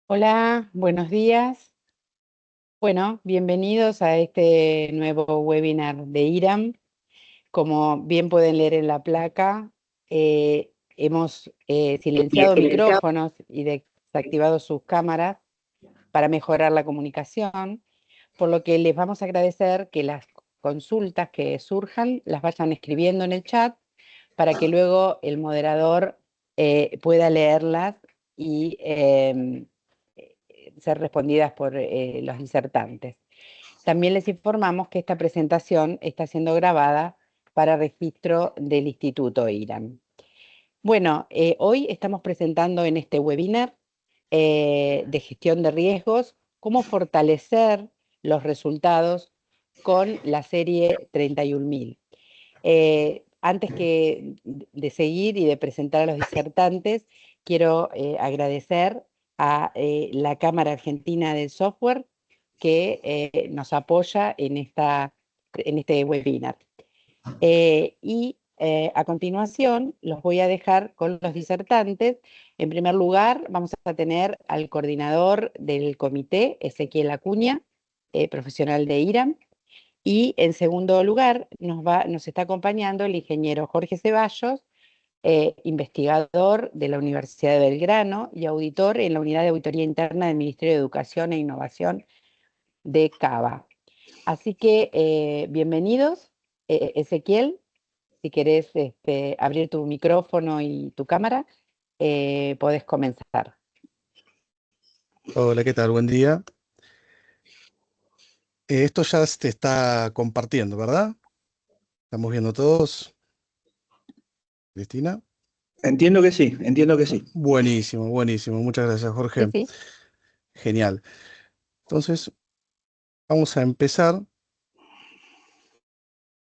Hola, buenos días. Bueno, bienvenidos a este nuevo webinar de IRAM. Como bien pueden leer en la placa, hemos silenciado micrófonos y desactivado sus cámaras para mejorar la comunicación, por lo que les vamos a agradecer que las consultas que surjan las vayan escribiendo en el chat para que luego el moderador pueda leerlas y ser respondidas por los disertantes. También les informamos que esta presentación está siendo grabada para registro del Instituto IRAM. Bueno, hoy estamos presentando en este webinar de gestión de riesgos cómo fortalecer los resultados con la serie 31.000. Antes de seguir y de presentar a los disertantes, quiero agradecer a la Cámara Argentina del Software que nos apoya en este webinar. A continuación los voy a dejar con los disertantes. En primer lugar, vamos a tener al coordinador del comité, Ezequiel Acuña, profesional de IRAM. Y en segundo lugar, nos está acompañando el ingeniero Jorge Ceballos, investigador de la Universidad de Belgrano y auditor en la Unidad de Auditoría Interna del Ministerio de Educación e Innovación de CABA. Así que bienvenidos. Ezequiel, si querés abrir tu micrófono y tu cámara, podés comenzar. Hola, ¿qué tal? Buen día. Esto ya se está compartiendo, ¿verdad? ¿Estamos viendo todos? ¿Cristina? Entiendo que sí, entiendo que sí. Buenísimo, buenísimo. Muchas gracias, Sí, Jorge. sí. Genial. Entonces, vamos a empezar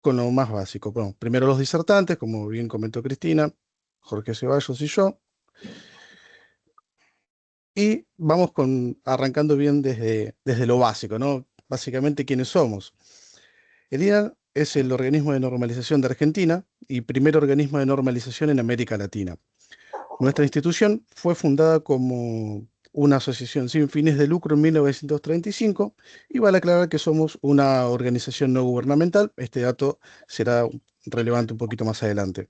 con lo más básico. Bueno, primero los disertantes, como bien comentó Cristina, Jorge Ceballos y yo. Y vamos arrancando bien desde lo básico, ¿no? Básicamente, ¿quiénes somos? El INAH es el organismo de normalización de Argentina y primer organismo de normalización en América Latina. Nuestra institución fue fundada como una asociación sin fines de lucro en 1935 y vale aclarar que somos una organización no gubernamental. Este dato será relevante un poquito más adelante.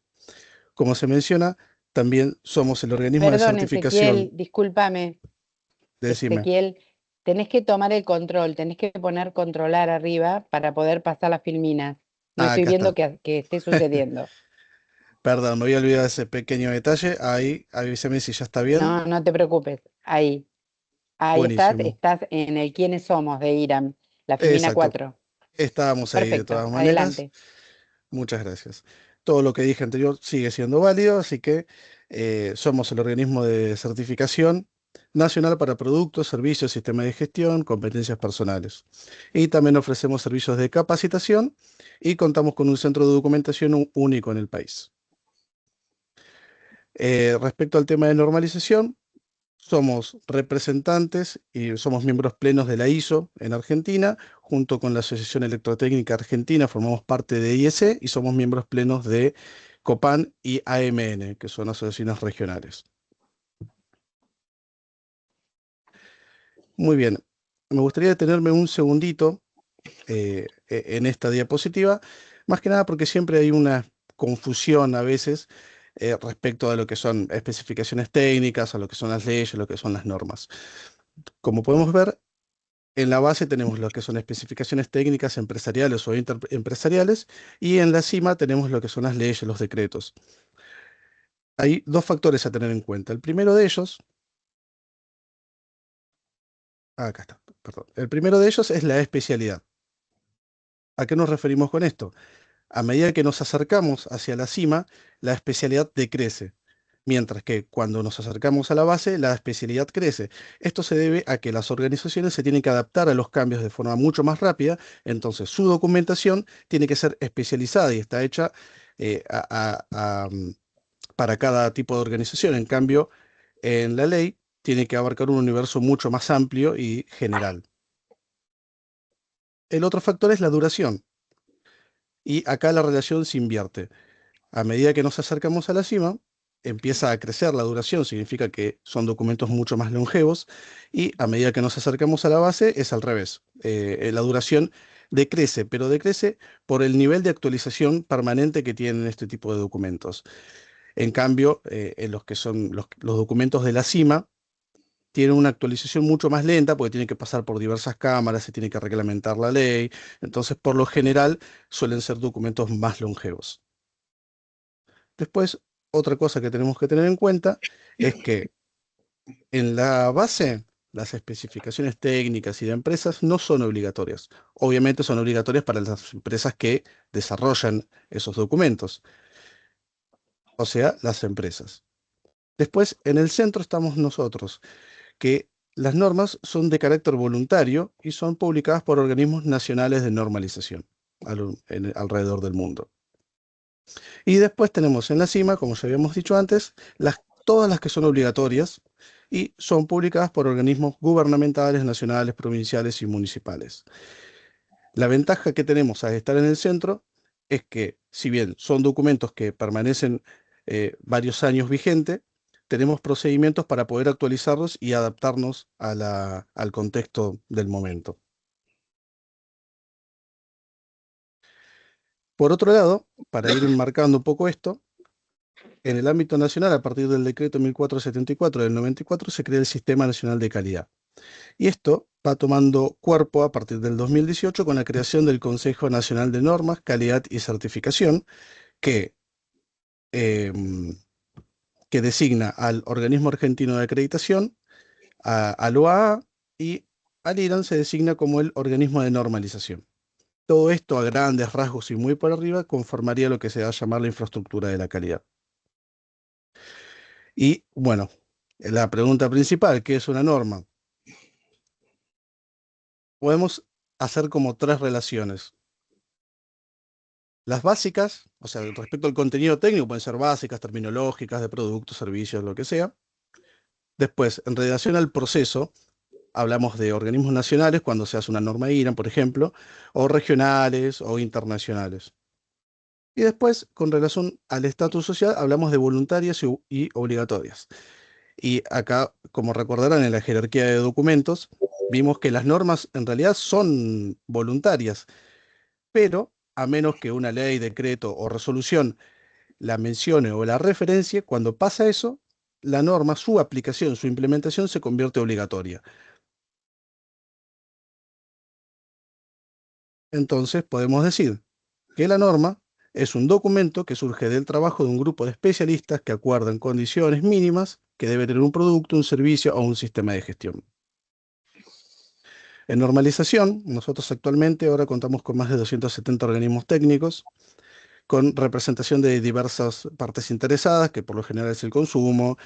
Como se menciona, también somos el organismo de Perdón, Ezequiel, certificación. discúlpame. Decime. Ezequiel, tenés que tomar el control, tenés que poner controlar arriba para poder pasar las filminas. No Ah, estoy acá viendo está. que esté sucediendo. Perdón, me había olvidado ese pequeño detalle. Ahí, avísame si ya está bien. No, no te preocupes. Ahí Buenísimo. estás en el quiénes somos de IRAM, la filmina Exacto. 4. Estábamos ahí de Perfecto, todas maneras. adelante. Muchas gracias. Todo lo que dije anterior sigue siendo válido, así que somos el organismo de certificación nacional para productos, servicios, sistemas de gestión, competencias personales. Y también ofrecemos servicios de capacitación y contamos con un centro de documentación único en el país. Respecto al tema de normalización, somos representantes y somos miembros plenos de la ISO en Argentina, junto con la Asociación Electrotécnica Argentina, formamos parte de IEC y somos miembros plenos de COPAN y AMN, que son asociaciones regionales. Muy bien, me gustaría detenerme un segundito en esta diapositiva, más que nada porque siempre hay una confusión a veces respecto a lo que son especificaciones técnicas, a lo que son las leyes, a lo que son las normas. Como podemos ver, en la base tenemos lo que son especificaciones técnicas empresariales o interempresariales y en la cima tenemos lo que son las leyes, los decretos. Hay dos factores a tener en cuenta. El primero de ellos, acá está, perdón. El primero de ellos es la especialidad. ¿A qué nos referimos con esto? A medida que nos acercamos hacia la cima, la especialidad decrece, mientras que cuando nos acercamos a la base, la especialidad crece. Esto se debe a que las organizaciones se tienen que adaptar a los cambios de forma mucho más rápida, entonces su documentación tiene que ser especializada y está hecha eh, a- a- a, mm, para cada tipo de organización. En cambio, en la ley tiene que abarcar un universo mucho más amplio y general. El otro factor es la duración, y acá la relación se invierte. A medida que nos acercamos a la cima, empieza a crecer la duración, significa que son documentos mucho más longevos, y a medida que nos acercamos a la base es al revés. La duración decrece, pero decrece por el nivel de actualización permanente que tienen este tipo de documentos. En cambio, en los que son los documentos de la cima, tienen una actualización mucho más lenta porque tienen que pasar por diversas cámaras, se tiene que reglamentar la ley. Entonces, por lo general, suelen ser documentos más longevos. Después, otra cosa que tenemos que tener en cuenta es que en la base, las especificaciones técnicas y de empresas no son obligatorias. Obviamente son obligatorias para las empresas que desarrollan esos documentos, o sea, las empresas. Después, en el centro estamos nosotros, que las normas son de carácter voluntario y son publicadas por organismos nacionales de normalización alrededor del mundo. Y después tenemos en la cima, como ya habíamos dicho antes, todas las que son obligatorias y son publicadas por organismos gubernamentales, nacionales, provinciales y municipales. La ventaja que tenemos al estar en el centro es que, si bien son documentos que permanecen varios años vigentes, tenemos procedimientos para poder actualizarlos y adaptarnos al contexto del momento. Por otro lado, para ir enmarcando un poco esto, en el ámbito nacional, a partir del decreto 1474 del 94, se crea el Sistema Nacional de Calidad. Y esto va tomando cuerpo a partir del 2018 con la creación del Consejo Nacional de Normas, Calidad y Certificación, que, em, que designa al Organismo Argentino de Acreditación, al OAA, y al IRAN se designa como el organismo de normalización. Todo esto, a grandes rasgos y muy por arriba, conformaría lo que se va a llamar la infraestructura de la calidad. Y bueno, la pregunta principal, ¿qué es una norma? Podemos hacer como tres relaciones. Las básicas, o sea, respecto al contenido técnico, pueden ser básicas, terminológicas, de productos, servicios, lo que sea. Después, en relación al proceso, hablamos de organismos nacionales cuando se hace una norma IRAN, por ejemplo, o regionales o internacionales. Y después, con relación al estatus social, hablamos de voluntarias y obligatorias. Y acá, como recordarán, en la jerarquía de documentos, vimos que las normas en realidad son voluntarias, pero a menos que una ley, decreto o resolución la mencione o la referencie, cuando pasa eso, la norma, su aplicación, su implementación se convierte obligatoria. Entonces podemos decir que la norma es un documento que surge del trabajo de un grupo de especialistas que acuerdan condiciones mínimas que debe tener un producto, un servicio o un sistema de gestión. En normalización, nosotros actualmente ahora contamos con más de 270 organismos técnicos, con representación de diversas partes interesadas, que por lo general es el consumo,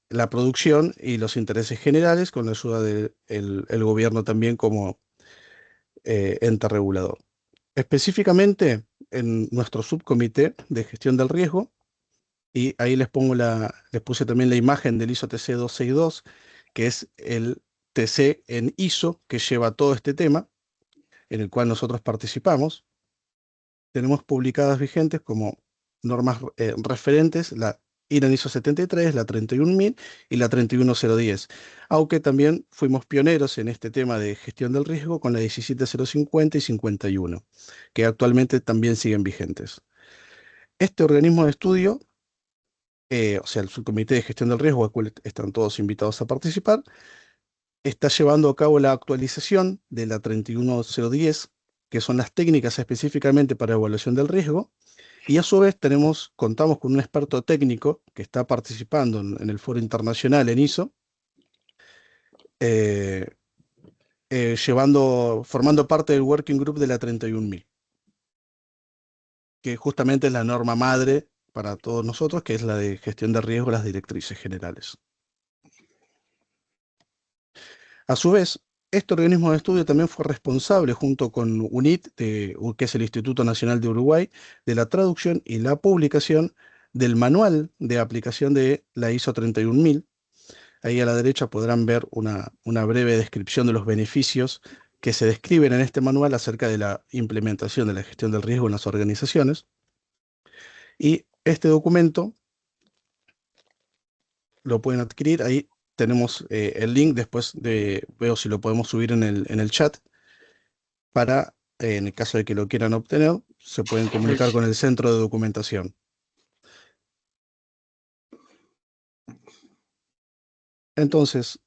la producción y los intereses generales, con la ayuda del gobierno también como ente regulador. Específicamente en nuestro subcomité de gestión del riesgo, y ahí les puse también la imagen del ISO TC 262, que es el TC en ISO que lleva todo este tema, en el cual nosotros participamos. Tenemos publicadas vigentes como normas referentes, la IRAN ISO 73, la 31000 y la 31010, aunque también fuimos pioneros en este tema de gestión del riesgo con la 17050 y 51, que actualmente también siguen vigentes. Este organismo de estudio, o sea, el subcomité de gestión del riesgo, al cual están todos invitados a participar, está llevando a cabo la actualización de la 31010, que son las técnicas específicamente para evaluación del riesgo, y a su vez contamos con un experto técnico que está participando en el foro internacional en ISO, eh, formando parte del working group de la 31000, que justamente es la norma madre para todos nosotros, que es la de gestión de riesgo, las directrices generales. A su vez, este organismo de estudio también fue responsable, junto con UNIT, que es el Instituto Nacional de Uruguay, de la traducción y la publicación del manual de aplicación de la ISO 31000. Ahí a la derecha podrán ver una breve descripción de los beneficios que se describen en este manual acerca de la implementación de la gestión del riesgo en las organizaciones. Y este documento lo pueden adquirir. Ahí tenemos el link, después veo si lo podemos subir en el chat, para, en el caso de que lo quieran obtener, se pueden comunicar con el centro de documentación. Entonces,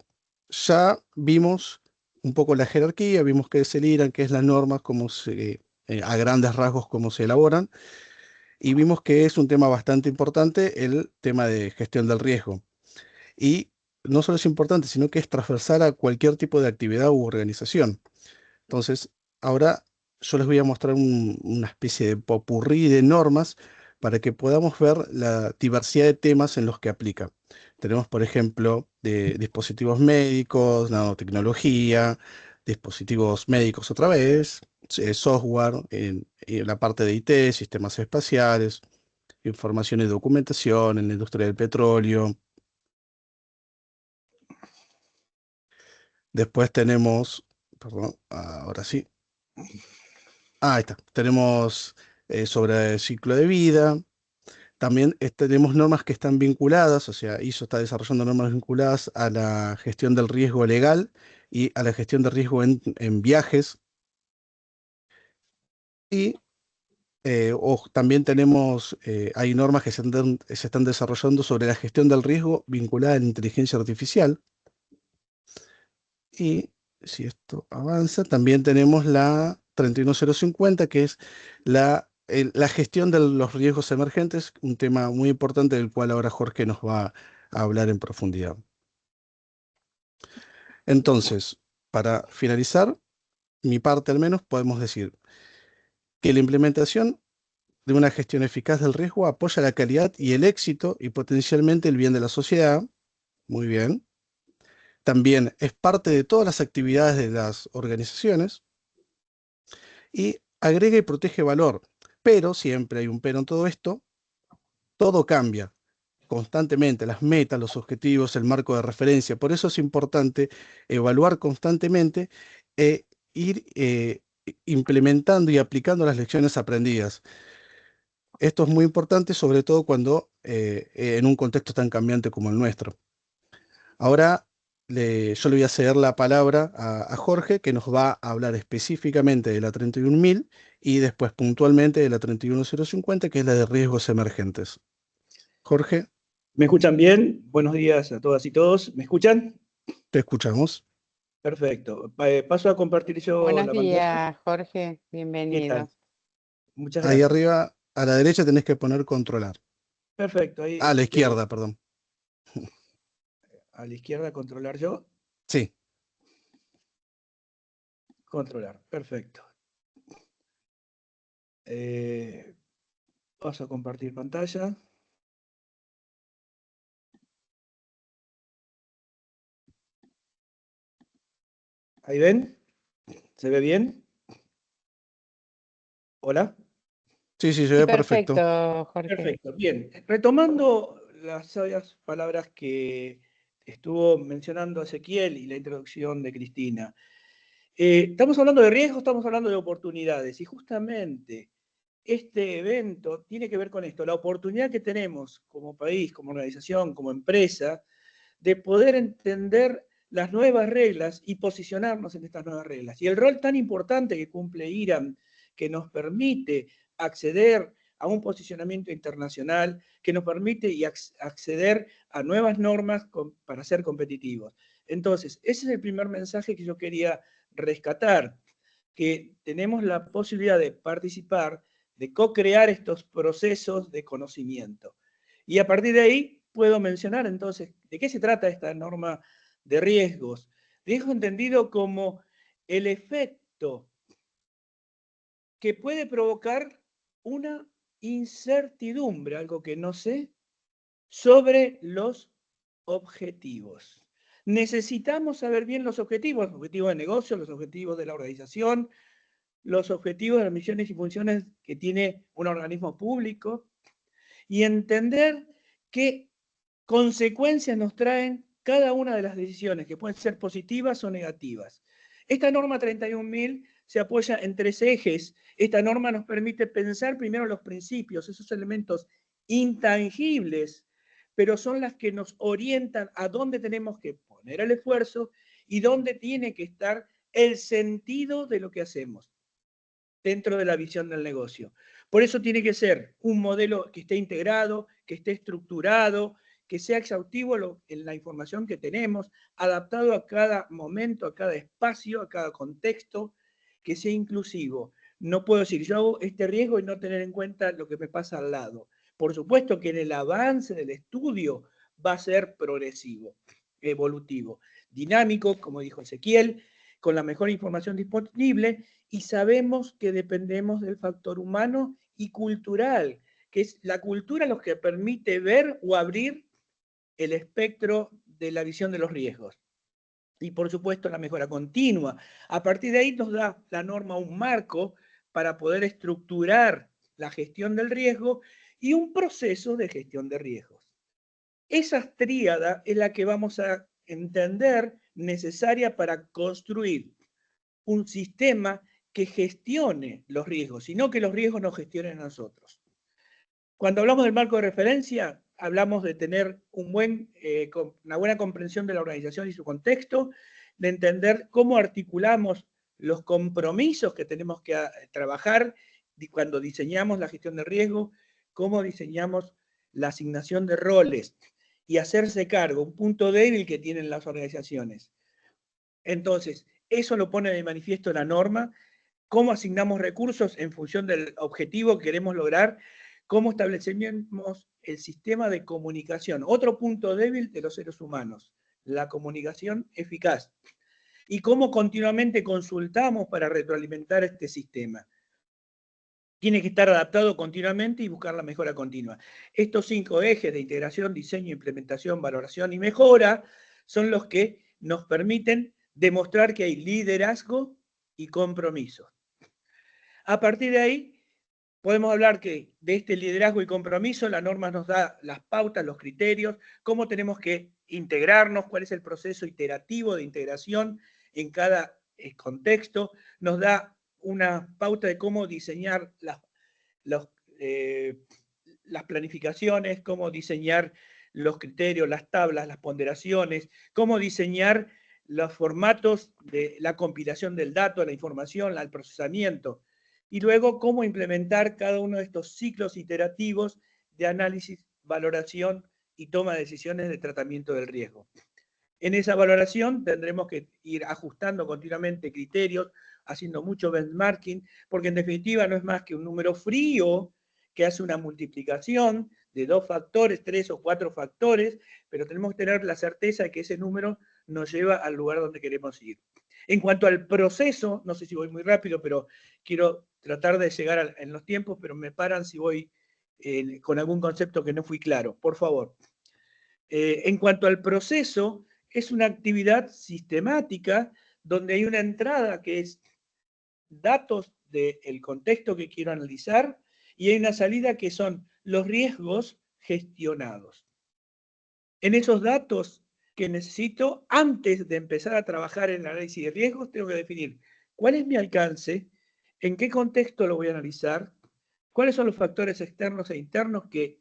ya vimos un poco la jerarquía, vimos qué es el IRAN, qué es las normas, a grandes rasgos cómo se elaboran, y vimos que es un tema bastante importante el tema de gestión del riesgo. Y no solo es importante, sino que es transversal a cualquier tipo de actividad u organización. Entonces, ahora yo les voy a mostrar una especie de popurrí de normas para que podamos ver la diversidad de temas en los que aplica. Tenemos, por ejemplo, de dispositivos médicos, nanotecnología, dispositivos médicos otra vez, software, en la parte de IT, sistemas espaciales, información y documentación en la industria del petróleo. Después tenemos, perdón, ahora sí. Ahí está. Tenemos sobre el ciclo de vida. También tenemos normas que están vinculadas, o sea, ISO está desarrollando normas vinculadas a la gestión del riesgo legal y a la gestión de riesgo en viajes. Y también tenemos, hay normas que se están desarrollando sobre la gestión del riesgo vinculada a la inteligencia artificial. Y si esto avanza, también tenemos la 31050, que es la gestión de los riesgos emergentes, un tema muy importante del cual ahora Jorge nos va a hablar en profundidad. Entonces, para finalizar, mi parte al menos, podemos decir que la implementación de una gestión eficaz del riesgo apoya la calidad y el éxito y potencialmente el bien de la sociedad. Muy bien. También es parte de todas las actividades de las organizaciones y agrega y protege valor. Pero, siempre hay un pero en todo esto, todo cambia constantemente, las metas, los objetivos, el marco de referencia. Por eso es importante evaluar constantemente e ir implementando y aplicando las lecciones aprendidas. Esto es muy importante, sobre todo cuando en un contexto tan cambiante como el nuestro. Ahora yo le voy a ceder la palabra a Jorge, que nos va a hablar específicamente de la 31000 y después puntualmente de la 31050, que es la de riesgos emergentes. Jorge, ¿Me escuchan bien? Buenos días a todas y todos. ¿Me escuchan? te escuchamos. Perfecto. Paso a compartir yo Buenos la pantalla. días, Jorge, ¿Qué bienvenido. tal? Muchas Ahí gracias. arriba, a la derecha, tenés que poner controlar. Perfecto. Ahí A la tengo izquierda, perdón. a la izquierda controlar yo. Sí. Controlar. Perfecto. Paso a compartir pantalla. ¿Ahí ven? ¿Se ve bien? ¿Hola? Sí, se Sí, ve perfecto. perfecto, Jorge. Perfecto, bien. Retomando las sabias palabras que estuvo mencionando Ezequiel y la introducción de Cristina. Estamos hablando de riesgos, estamos hablando de oportunidades, y justamente este evento tiene que ver con esto, la oportunidad que tenemos como país, como organización, como empresa, de poder entender las nuevas reglas y posicionarnos en estas nuevas reglas. Y el rol tan importante que cumple IRAM, que nos permite acceder a un posicionamiento internacional, que nos permite acceder a nuevas normas para ser competitivos. Entonces, ese es el primer mensaje que yo quería rescatar, que tenemos la posibilidad de participar, de co-crear estos procesos de conocimiento. Y a partir de ahí puedo mencionar entonces de qué se trata esta norma de riesgos. Riesgo entendido como el efecto que puede provocar una incertidumbre, algo que no sé, sobre los objetivos. Necesitamos saber bien los objetivos de negocio, los objetivos de la organización, los objetivos de las misiones y funciones que tiene un organismo público y entender qué consecuencias nos traen cada una de las decisiones, que pueden ser positivas o negativas. Esta norma 31.000 se apoya en 3 ejes. Esta norma nos permite pensar primero los principios, esos elementos intangibles, pero son las que nos orientan a dónde tenemos que poner el esfuerzo y dónde tiene que estar el sentido de lo que hacemos dentro de la visión del negocio. Por eso tiene que ser un modelo que esté integrado, que esté estructurado, que sea exhaustivo en la información que tenemos, adaptado a cada momento, a cada espacio, a cada contexto, que sea inclusivo. No puedo decir, yo hago este riesgo y no tener en cuenta lo que me pasa al lado. Por supuesto que en el avance del estudio va a ser progresivo, evolutivo, dinámico, como dijo Ezequiel, con la mejor información disponible, y sabemos que dependemos del factor humano y cultural, que es la cultura lo que permite ver o abrir el espectro de la visión de los riesgos. Y por supuesto la mejora continua. A partir de ahí nos da la norma un marco para poder estructurar la gestión del riesgo y un proceso de gestión de riesgos. Esa tríada es la que vamos a entender necesaria para construir un sistema que gestione los riesgos, sino que los riesgos nos gestionen a nosotros. Cuando hablamos del marco de referencia, hablamos de tener una buena comprensión de la organización y su contexto, de entender cómo articulamos los compromisos que tenemos que trabajar cuando diseñamos la gestión de riesgo, cómo diseñamos la asignación de roles y hacerse cargo, un punto débil que tienen las organizaciones. Entonces, eso lo pone de manifiesto la norma, cómo asignamos recursos en función del objetivo que queremos lograr, cómo establecemos el sistema de comunicación, otro punto débil de los seres humanos, la comunicación eficaz, y cómo continuamente consultamos para retroalimentar este sistema. Tiene que estar adaptado continuamente y buscar la mejora continua. Estos 5 ejes de integración, diseño, implementación, valoración y mejora son los que nos permiten demostrar que hay liderazgo y compromiso. A partir de ahí, podemos hablar que de este liderazgo y compromiso, la norma nos da las pautas, los criterios, cómo tenemos que integrarnos, cuál es el proceso iterativo de integración en cada contexto, nos da una pauta de cómo diseñar las planificaciones, cómo diseñar los criterios, las tablas, las ponderaciones, cómo diseñar los formatos de la compilación del dato, la información, el procesamiento, y luego cómo implementar cada uno de estos ciclos iterativos de análisis, valoración y toma de decisiones de tratamiento del riesgo. En esa valoración tendremos que ir ajustando continuamente criterios, haciendo mucho benchmarking, porque en definitiva no es más que un número frío que hace una multiplicación de 2 factores, 3 o 4 factores, pero tenemos que tener la certeza de que ese número nos lleva al lugar donde queremos ir. En cuanto al proceso, no sé si voy muy rápido, pero quiero tratar de llegar en los tiempos, pero me paran si voy con algún concepto que no fui claro, por favor. En cuanto al proceso, es una actividad sistemática donde hay una entrada que es datos del contexto que quiero analizar y hay una salida que son los riesgos gestionados. En esos datos que necesito, antes de empezar a trabajar en el análisis de riesgos, tengo que definir cuál es mi alcance, en qué contexto lo voy a analizar, cuáles son los factores externos e internos que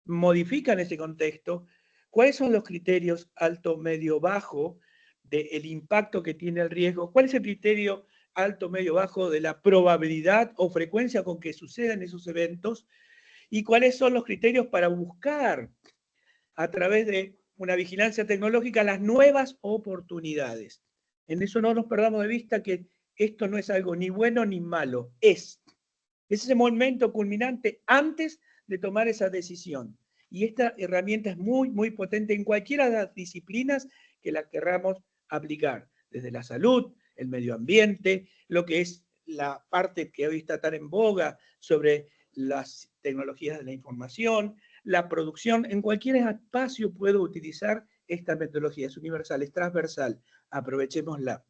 modifican ese contexto, cuáles son los criterios alto, medio, bajo del impacto que tiene el riesgo, cuál es el criterio alto, medio, bajo de la probabilidad o frecuencia con que sucedan esos eventos y cuáles son los criterios para buscar a través de una vigilancia tecnológica las nuevas oportunidades. En eso no nos perdamos de vista que esto no es algo ni bueno ni malo, es ese momento culminante antes de tomar esa decisión. Y esta herramienta es muy, muy potente en cualquiera de las disciplinas que la querramos aplicar, desde la salud, el medio ambiente, lo que es la parte que hoy está tan en boga sobre las tecnologías de la información, la producción. En cualquier espacio puedo utilizar esta metodología, es universal, es transversal, aprovechémosla.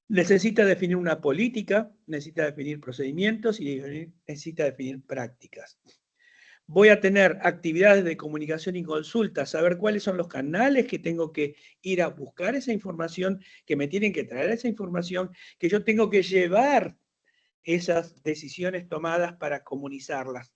Necesita definir una política, necesita definir procedimientos y necesita definir prácticas. Voy a tener actividades de comunicación y consulta, saber cuáles son los canales que tengo que ir a buscar esa información, que me tienen que traer esa información, que yo tengo que llevar esas decisiones tomadas para comunicarlas.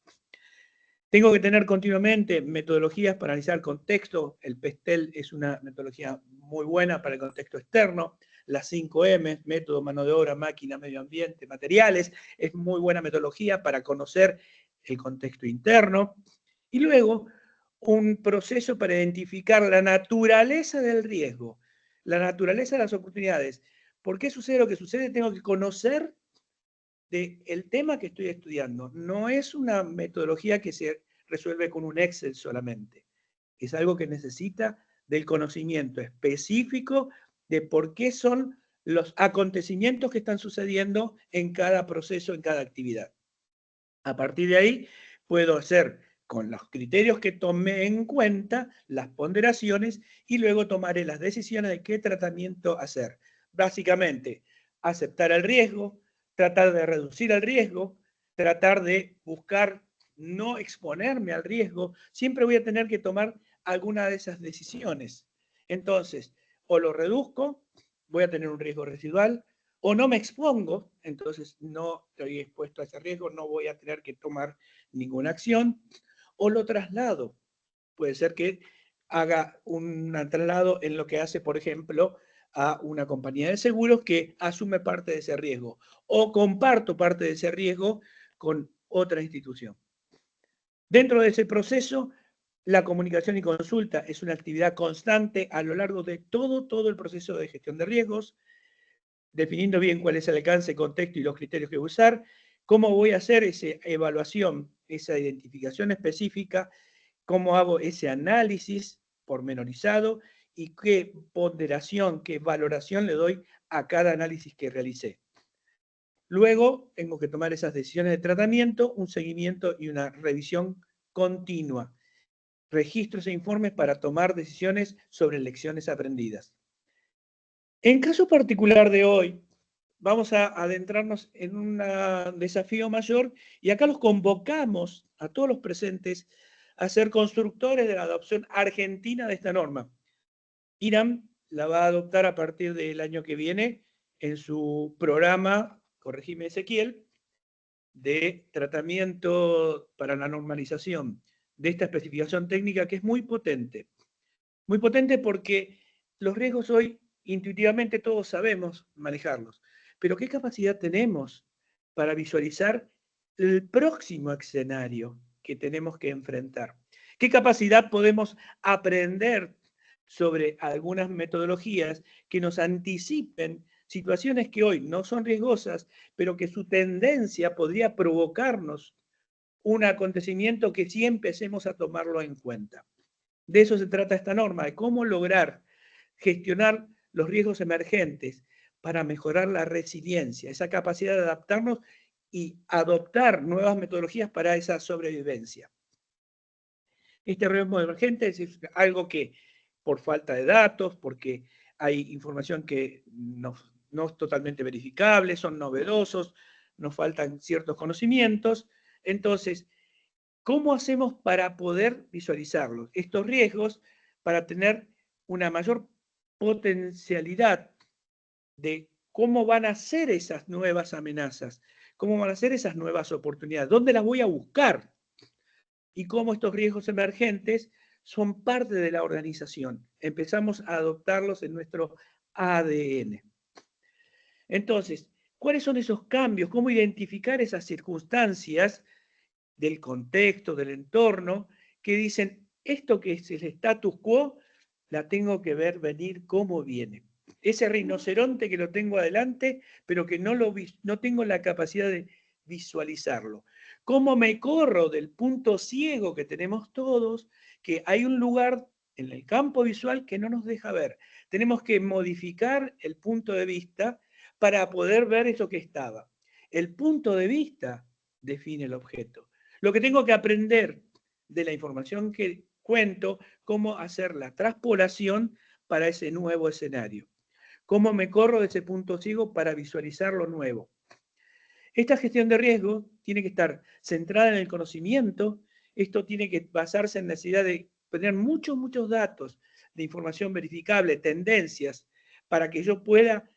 Tengo que tener continuamente metodologías para analizar contexto. El PESTEL es una metodología muy buena para el contexto externo. Las 5M, método, mano de obra, máquina, medio ambiente, materiales, es muy buena metodología para conocer el contexto interno. Y luego, un proceso para identificar la naturaleza del riesgo, la naturaleza de las oportunidades. ¿Por qué sucede lo que sucede? Tengo que conocer del tema que estoy estudiando. No es una metodología que se resuelve con un Excel solamente. Es algo que necesita del conocimiento específico de por qué son los acontecimientos que están sucediendo en cada proceso, en cada actividad. A partir de ahí, puedo hacer con los criterios que tomé en cuenta, las ponderaciones, y luego tomaré las decisiones de qué tratamiento hacer. Básicamente, aceptar el riesgo, tratar de reducir el riesgo, tratar de buscar no exponerme al riesgo. Siempre voy a tener que tomar alguna de esas decisiones. Entonces, o lo reduzco, voy a tener un riesgo residual, o no me expongo, entonces no estoy expuesto a ese riesgo, no voy a tener que tomar ninguna acción, o lo traslado. Puede ser que haga un traslado en lo que hace, por ejemplo, a una compañía de seguros que asume parte de ese riesgo, o comparto parte de ese riesgo con otra institución. Dentro de ese proceso, la comunicación y consulta es una actividad constante a lo largo de todo el proceso de gestión de riesgos, definiendo bien cuál es el alcance, contexto y los criterios que voy a usar, cómo voy a hacer esa evaluación, esa identificación específica, cómo hago ese análisis pormenorizado y qué ponderación, qué valoración le doy a cada análisis que realicé. Luego tengo que tomar esas decisiones de tratamiento, un seguimiento y una revisión continua. Registros e informes para tomar decisiones sobre lecciones aprendidas. En caso particular de hoy, vamos a adentrarnos en un desafío mayor y acá los convocamos a todos los presentes a ser constructores de la adopción argentina de esta norma. IRAM la va a adoptar a partir del año que viene en su programa, corregime Ezequiel, de tratamiento para la normalización de esta especificación técnica que es muy potente. Muy potente porque los riesgos hoy intuitivamente todos sabemos manejarlos, pero ¿qué capacidad tenemos para visualizar el próximo escenario que tenemos que enfrentar? ¿Qué capacidad podemos aprender sobre algunas metodologías que nos anticipen situaciones que hoy no son riesgosas, pero que su tendencia podría provocarnos un acontecimiento que sí empecemos a tomarlo en cuenta? De eso se trata esta norma, de cómo lograr gestionar los riesgos emergentes para mejorar la resiliencia, esa capacidad de adaptarnos y adoptar nuevas metodologías para esa sobrevivencia. Este riesgo emergente es algo que por falta de datos, porque hay información que no es totalmente verificable, son novedosos, nos faltan ciertos conocimientos. Entonces, ¿cómo hacemos para poder visualizarlos? Estos riesgos para tener una mayor potencialidad de cómo van a ser esas nuevas amenazas, cómo van a ser esas nuevas oportunidades, dónde las voy a buscar y cómo estos riesgos emergentes son parte de la organización. Empezamos a adoptarlos en nuestro ADN. Entonces, ¿cuáles son esos cambios? ¿Cómo identificar esas circunstancias del contexto, del entorno, que dicen, esto que es el status quo, la tengo que ver venir cómo viene? Ese rinoceronte que lo tengo adelante, pero que no tengo la capacidad de visualizarlo. ¿Cómo me corro del punto ciego que tenemos todos, que hay un lugar en el campo visual que no nos deja ver? Tenemos que modificar el punto de vista para poder ver eso que estaba. El punto de vista define el objeto. Lo que tengo que aprender de la información que cuento, cómo hacer la traspolación para ese nuevo escenario. Cómo me corro de ese punto ciego para visualizar lo nuevo. Esta gestión de riesgo tiene que estar centrada en el conocimiento. Esto tiene que basarse en la necesidad de tener muchos datos de información verificable, tendencias, para que yo pueda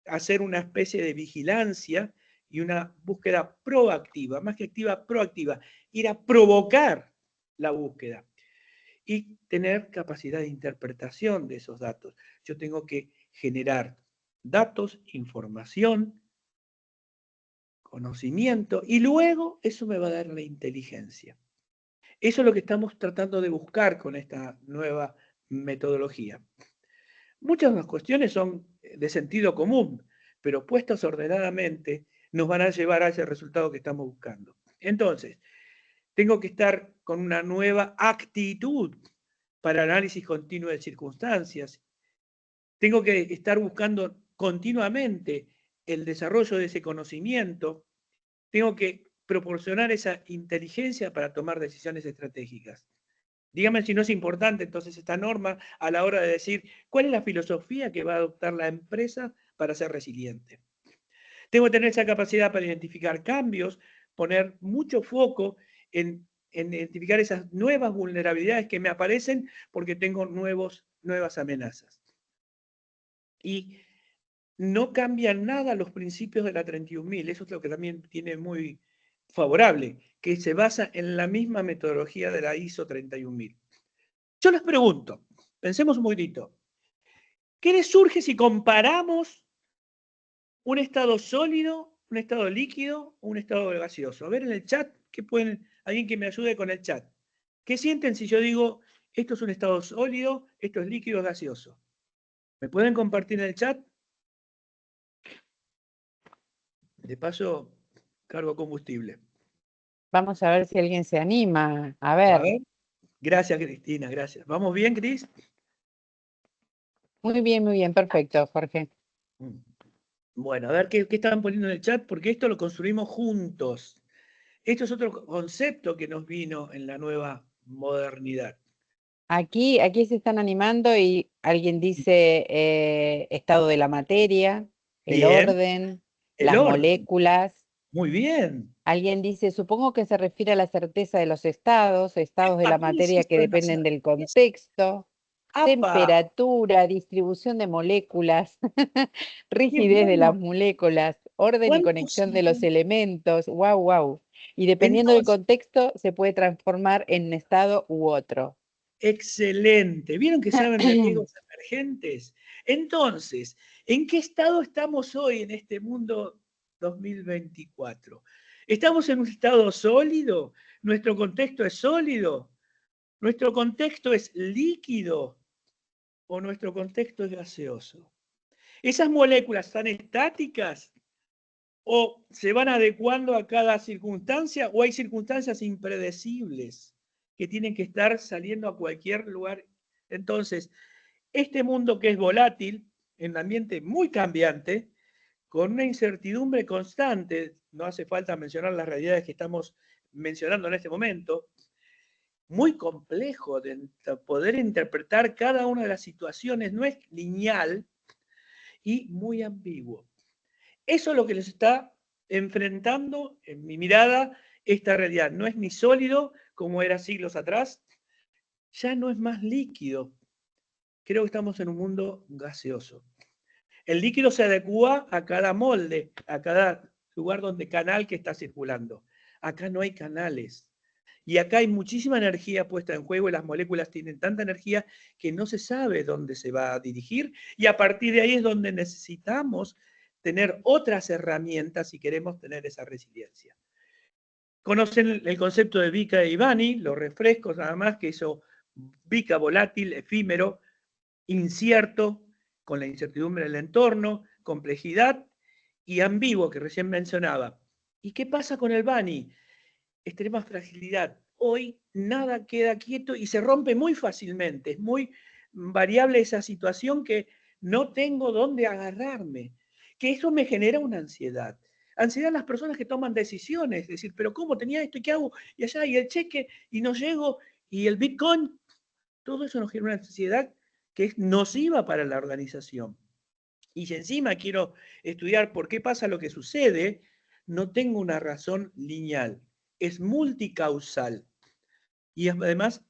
hacer una especie de vigilancia y una búsqueda proactiva, más que activa, proactiva, ir a provocar la búsqueda. Y tener capacidad de interpretación de esos datos. Yo tengo que generar datos, información, conocimiento, y luego eso me va a dar la inteligencia. Eso es lo que estamos tratando de buscar con esta nueva metodología. Muchas de las cuestiones son de sentido común, pero puestas ordenadamente nos van a llevar a ese resultado que estamos buscando. Entonces, tengo que estar con una nueva actitud para análisis continuo de circunstancias. Tengo que estar buscando continuamente el desarrollo de ese conocimiento. Tengo que proporcionar esa inteligencia para tomar decisiones estratégicas. Dígame si no es importante entonces esta norma a la hora de decir cuál es la filosofía que va a adoptar la empresa para ser resiliente. Tengo que tener esa capacidad para identificar cambios, poner mucho foco en identificar esas nuevas vulnerabilidades que me aparecen porque tengo nuevas amenazas. Y no cambian nada los principios de la 31.000, eso es lo que también tiene muy favorable, que se basa en la misma metodología de la ISO 31.000. Yo les pregunto, pensemos un poquitito, ¿qué les surge si comparamos un estado sólido, un estado líquido o un estado gaseoso? A ver en el chat, alguien que me ayude con el chat. ¿Qué sienten si yo digo, esto es un estado sólido, esto es líquido, gaseoso? ¿Me pueden compartir en el chat? De paso, cargo combustible. Vamos a ver si alguien se anima. A A ver. ver. Gracias, Cristina, gracias. ¿Vamos bien, Cris? Muy bien, perfecto, Jorge. Bueno, a ver qué estaban poniendo en el chat, porque esto lo construimos juntos. Esto es otro concepto que nos vino en la nueva modernidad. Aquí se están animando y alguien dice estado de la materia, el Bien, orden, el las orden. moléculas. Muy bien. Alguien dice, supongo que se refiere a la certeza de los estados de la ¿Qué materia que hiciste en la dependen del certeza? contexto, ¡Apa! temperatura, distribución de moléculas, ¡Qué rigidez de las bueno! moléculas, orden y ¿Cuántos conexión de los siglos? elementos, wow. Y dependiendo del Entonces, contexto, se puede transformar en un estado u otro. excelente. ¿Vieron que saben de riesgos emergentes? Entonces, ¿en qué estado estamos hoy en este mundo 2024? ¿Estamos en un estado sólido? ¿Nuestro contexto es sólido? ¿Nuestro contexto es líquido? ¿O nuestro contexto es gaseoso? ¿Esas moléculas están estáticas? ¿O se van adecuando a cada circunstancia? ¿O hay circunstancias impredecibles que tienen que estar saliendo a cualquier lugar? Entonces, este mundo que es volátil, en un ambiente muy cambiante, con una incertidumbre constante, no hace falta mencionar las realidades que estamos mencionando en este momento, muy complejo de poder interpretar cada una de las situaciones, no es lineal y muy ambiguo. Eso es lo que les está enfrentando, en mi mirada, esta realidad. No es ni sólido, como era siglos atrás, ya no es más líquido. Creo que estamos en un mundo gaseoso. El líquido se adecua a cada molde, a cada lugar canal que está circulando. Acá no hay canales. Y acá hay muchísima energía puesta en juego y las moléculas tienen tanta energía que no se sabe dónde se va a dirigir y a partir de ahí es donde necesitamos tener otras herramientas si queremos tener esa resiliencia. Conocen el concepto de Vika e Ivani, los refrescos nada más, que eso Vika volátil, efímero, incierto, con la incertidumbre del entorno, complejidad y ambiguo que recién mencionaba. ¿Y qué pasa con el Bani? Extrema fragilidad. Hoy nada queda quieto y se rompe muy fácilmente. Es muy variable esa situación que no tengo dónde agarrarme. Que eso me genera una ansiedad. Ansiedad en las personas que toman decisiones. Es decir, pero ¿cómo tenía esto y qué hago? Y allá, y el cheque, y no llego, y el Bitcoin. Todo eso nos genera una ansiedad que es nociva para la organización. Y si encima quiero estudiar por qué pasa lo que sucede, no tengo una razón lineal. Es multicausal. Y además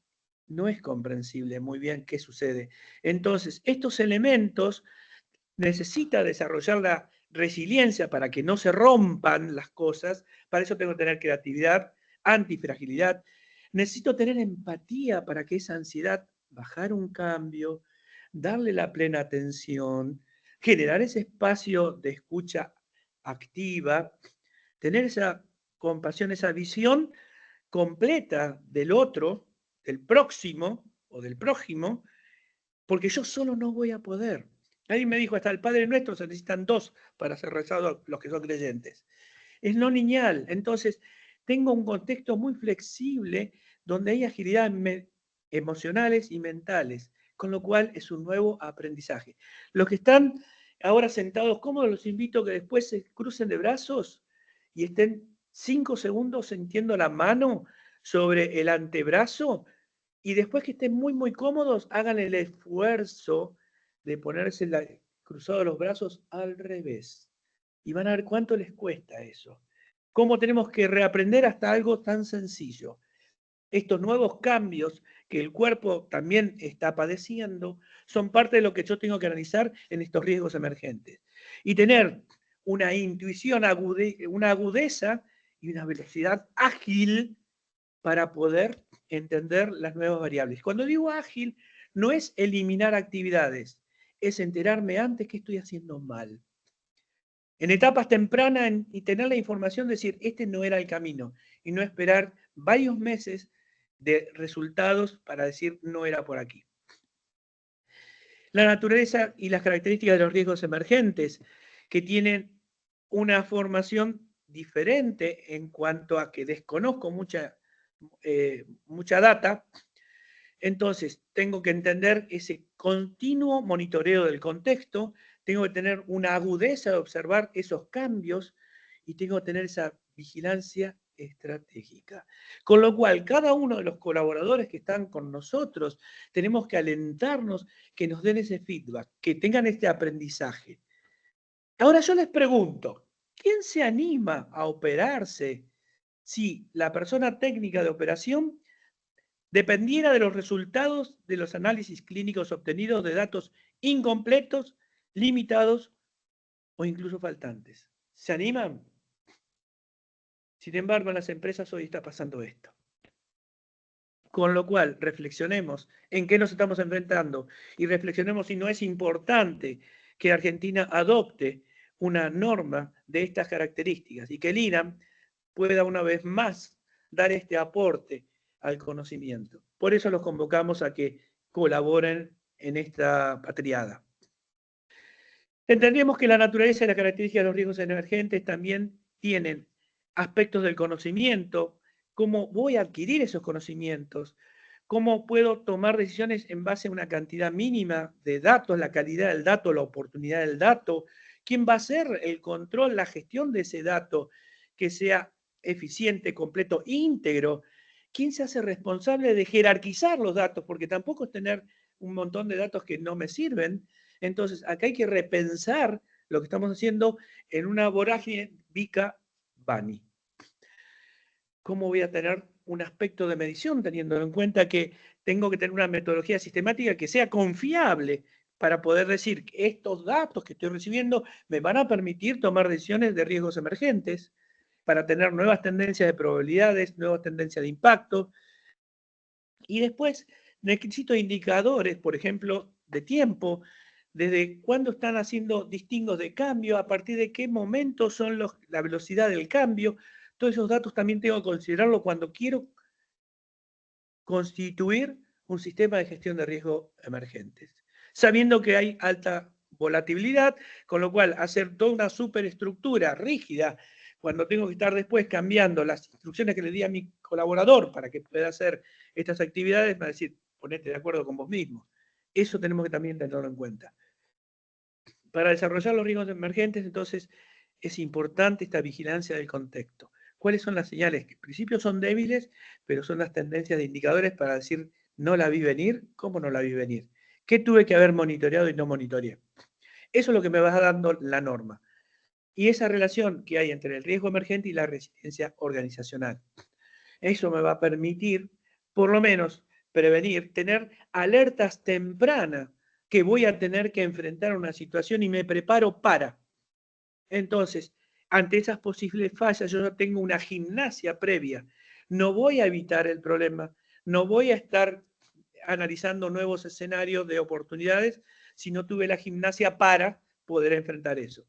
no es comprensible muy bien qué sucede. Entonces, estos elementos necesita desarrollar la resiliencia para que no se rompan las cosas. Para eso tengo que tener creatividad, antifragilidad, Necesito tener empatía para que esa ansiedad, bajar un cambio, darle la plena atención, generar ese espacio de escucha activa, tener esa compasión, esa visión completa del otro, del próximo o del prójimo, porque yo solo no voy a poder. Alguien me dijo, hasta el Padre Nuestro se necesitan dos para ser rezados los que son creyentes. Es no lineal, entonces tengo un contexto muy flexible donde hay agilidades emocionales y mentales, con lo cual es un nuevo aprendizaje. Los que están ahora sentados cómodos, los invito a que después se crucen de brazos y estén 5 segundos sintiendo la mano sobre el antebrazo, y después que estén muy, muy cómodos, hagan el esfuerzo de ponerse cruzados los brazos al revés. Y van a ver cuánto les cuesta eso. Cómo tenemos que reaprender hasta algo tan sencillo. Estos nuevos cambios que el cuerpo también está padeciendo son parte de lo que yo tengo que analizar en estos riesgos emergentes. Y tener una intuición, una agudeza y una velocidad ágil para poder entender las nuevas variables. Cuando digo ágil, no es eliminar actividades, es enterarme antes qué estoy haciendo mal. En etapas tempranas y tener la información de decir, este no era el camino, y no esperar varios meses de resultados para decir, no era por aquí. La naturaleza y las características de los riesgos emergentes, que tienen una formación diferente en cuanto a que desconozco mucha data, entonces tengo que entender ese continuo monitoreo del contexto, tengo que tener una agudeza de observar esos cambios y tengo que tener esa vigilancia estratégica. Con lo cual, cada uno de los colaboradores que están con nosotros, tenemos que alentarnos, que nos den ese feedback, que tengan este aprendizaje. Ahora yo les pregunto, ¿quién se anima a operarse si la persona técnica de operación dependiera de los resultados de los análisis clínicos obtenidos de datos incompletos, limitados o incluso faltantes? ¿Se animan? Sin embargo, en las empresas hoy está pasando esto. Con lo cual, reflexionemos en qué nos estamos enfrentando y reflexionemos si no es importante que Argentina adopte una norma de estas características y que el INAM pueda una vez más dar este aporte al conocimiento. Por eso los convocamos a que colaboren en esta triada. Entendemos que la naturaleza y las características de los riesgos emergentes también tienen aspectos del conocimiento, cómo voy a adquirir esos conocimientos, cómo puedo tomar decisiones en base a una cantidad mínima de datos, la calidad del dato, la oportunidad del dato, quién va a hacer el control, la gestión de ese dato, que sea eficiente, completo, íntegro, quién se hace responsable de jerarquizar los datos, porque tampoco es tener un montón de datos que no me sirven. Entonces, acá hay que repensar lo que estamos haciendo en una vorágine Vika-Bani. ¿Cómo voy a tener un aspecto de medición teniendo en cuenta que tengo que tener una metodología sistemática que sea confiable para poder decir que estos datos que estoy recibiendo me van a permitir tomar decisiones de riesgos emergentes, para tener nuevas tendencias de probabilidades, nuevas tendencias de impacto? Y después necesito indicadores, por ejemplo, de tiempo, desde cuándo están haciendo distingos de cambio, a partir de qué momento son la velocidad del cambio. Todos esos datos también tengo que considerarlo cuando quiero constituir un sistema de gestión de riesgo emergentes, sabiendo que hay alta volatilidad, con lo cual hacer toda una superestructura rígida, cuando tengo que estar después cambiando las instrucciones que le di a mi colaborador para que pueda hacer estas actividades, me va a decir, ponete de acuerdo con vos mismo. Eso tenemos que también tenerlo en cuenta. Para desarrollar los riesgos emergentes, entonces, es importante esta vigilancia del contexto. ¿Cuáles son las señales? Que en principio son débiles, pero son las tendencias de indicadores para decir, no la vi venir, ¿cómo no la vi venir? ¿Qué tuve que haber monitoreado y no monitoreé? Eso es lo que me va dando la norma. Y esa relación que hay entre el riesgo emergente y la resiliencia organizacional. Eso me va a permitir, por lo menos, prevenir, tener alertas tempranas que voy a tener que enfrentar una situación y me preparo para. Entonces, ante esas posibles fallas, yo ya tengo una gimnasia previa. no voy a evitar el problema, no voy a estar analizando nuevos escenarios de oportunidades si no tuve la gimnasia para poder enfrentar eso.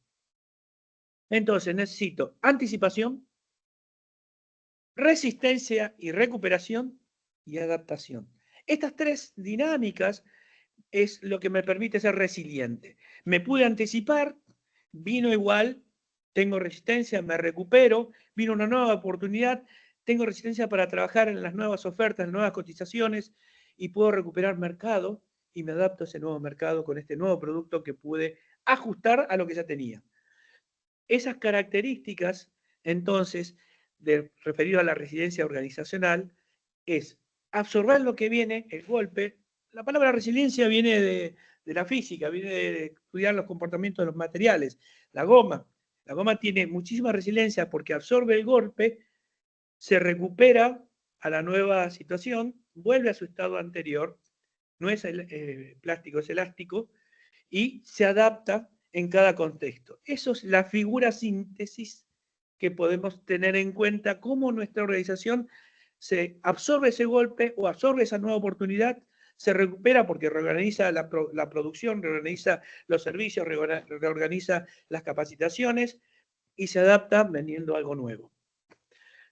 Entonces necesito anticipación, resistencia y recuperación y adaptación. Estas tres dinámicas es lo que me permite ser resiliente. Me pude anticipar, vino igual, tengo resistencia, me recupero, vino una nueva oportunidad, tengo resistencia para trabajar en las nuevas ofertas, en nuevas cotizaciones y puedo recuperar mercado y me adapto a ese nuevo mercado con este nuevo producto que pude ajustar a lo que ya tenía. Esas características, entonces, referido a la resiliencia organizacional, es absorber lo que viene, el golpe. La palabra resiliencia viene de la física, viene de estudiar los comportamientos de los materiales. La goma tiene muchísima resiliencia porque absorbe el golpe, se recupera a la nueva situación, vuelve a su estado anterior, no es plástico, es elástico, y se adapta en cada contexto. Eso es la figura síntesis que podemos tener en cuenta, cómo nuestra organización se absorbe ese golpe o absorbe esa nueva oportunidad, se recupera porque reorganiza la producción, reorganiza los servicios, reorganiza las capacitaciones y se adapta vendiendo algo nuevo.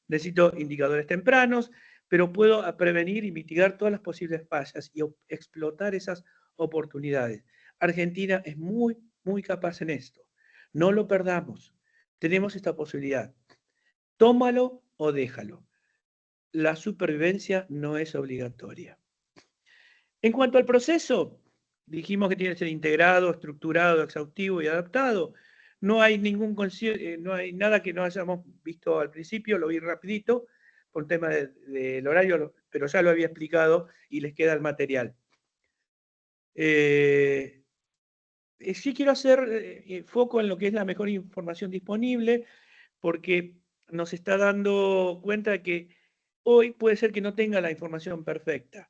Necesito indicadores tempranos, pero puedo prevenir y mitigar todas las posibles fallas y explotar esas oportunidades. Argentina es muy, muy capaz en esto. No lo perdamos. Tenemos esta posibilidad. Tómalo o déjalo. La supervivencia no es obligatoria. En cuanto al proceso, dijimos que tiene que ser integrado, estructurado, exhaustivo y adaptado. No hay no hay nada que no hayamos visto al principio, lo vi rapidito, por tema del horario, pero ya lo había explicado y les queda el material. Sí quiero hacer foco en lo que es la mejor información disponible, porque nos está dando cuenta de que hoy puede ser que no tenga la información perfecta.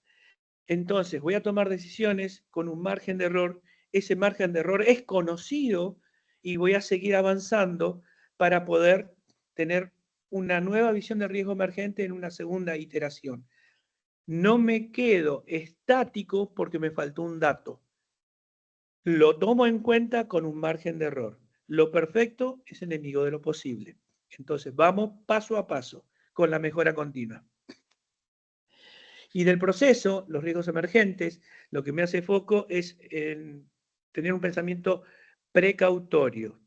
Entonces voy a tomar decisiones con un margen de error. Ese margen de error es conocido y voy a seguir avanzando para poder tener una nueva visión de riesgo emergente en una segunda iteración. No me quedo estático porque me faltó un dato. Lo tomo en cuenta con un margen de error. Lo perfecto es enemigo de lo posible. Entonces vamos paso a paso con la mejora continua. Y del proceso, los riesgos emergentes, lo que me hace foco es en tener un pensamiento precautorio